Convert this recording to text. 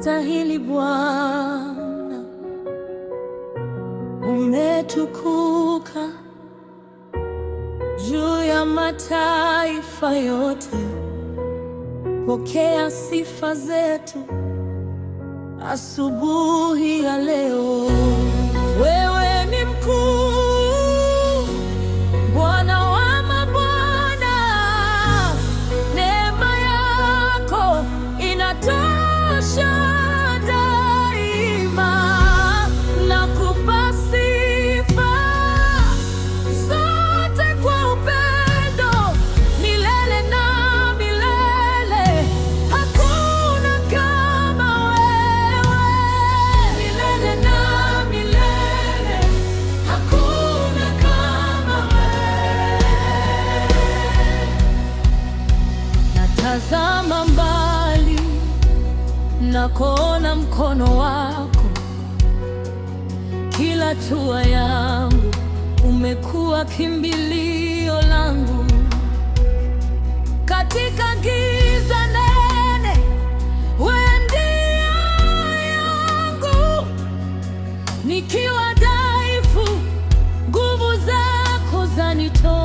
Wastahili Bwana, umetukuka juu ya mataifa yote. Pokea sifa zetu asubuhi ya leo. Wewe ni mkuu, Bwana wa mabwana, neema yako inatosha daima. Nakupa sifa zote kwa upendo milele na milele. Hakuna kama wewe, milele na milele. Hakuna kama wewe. Natazama mbali na kuona mkono wako, kila hatua yangu umekuwa kimbilio langu. Katika giza nene, wewe ndiye yangu. Nikiwa dhaifu, nguvu zako zanitosha.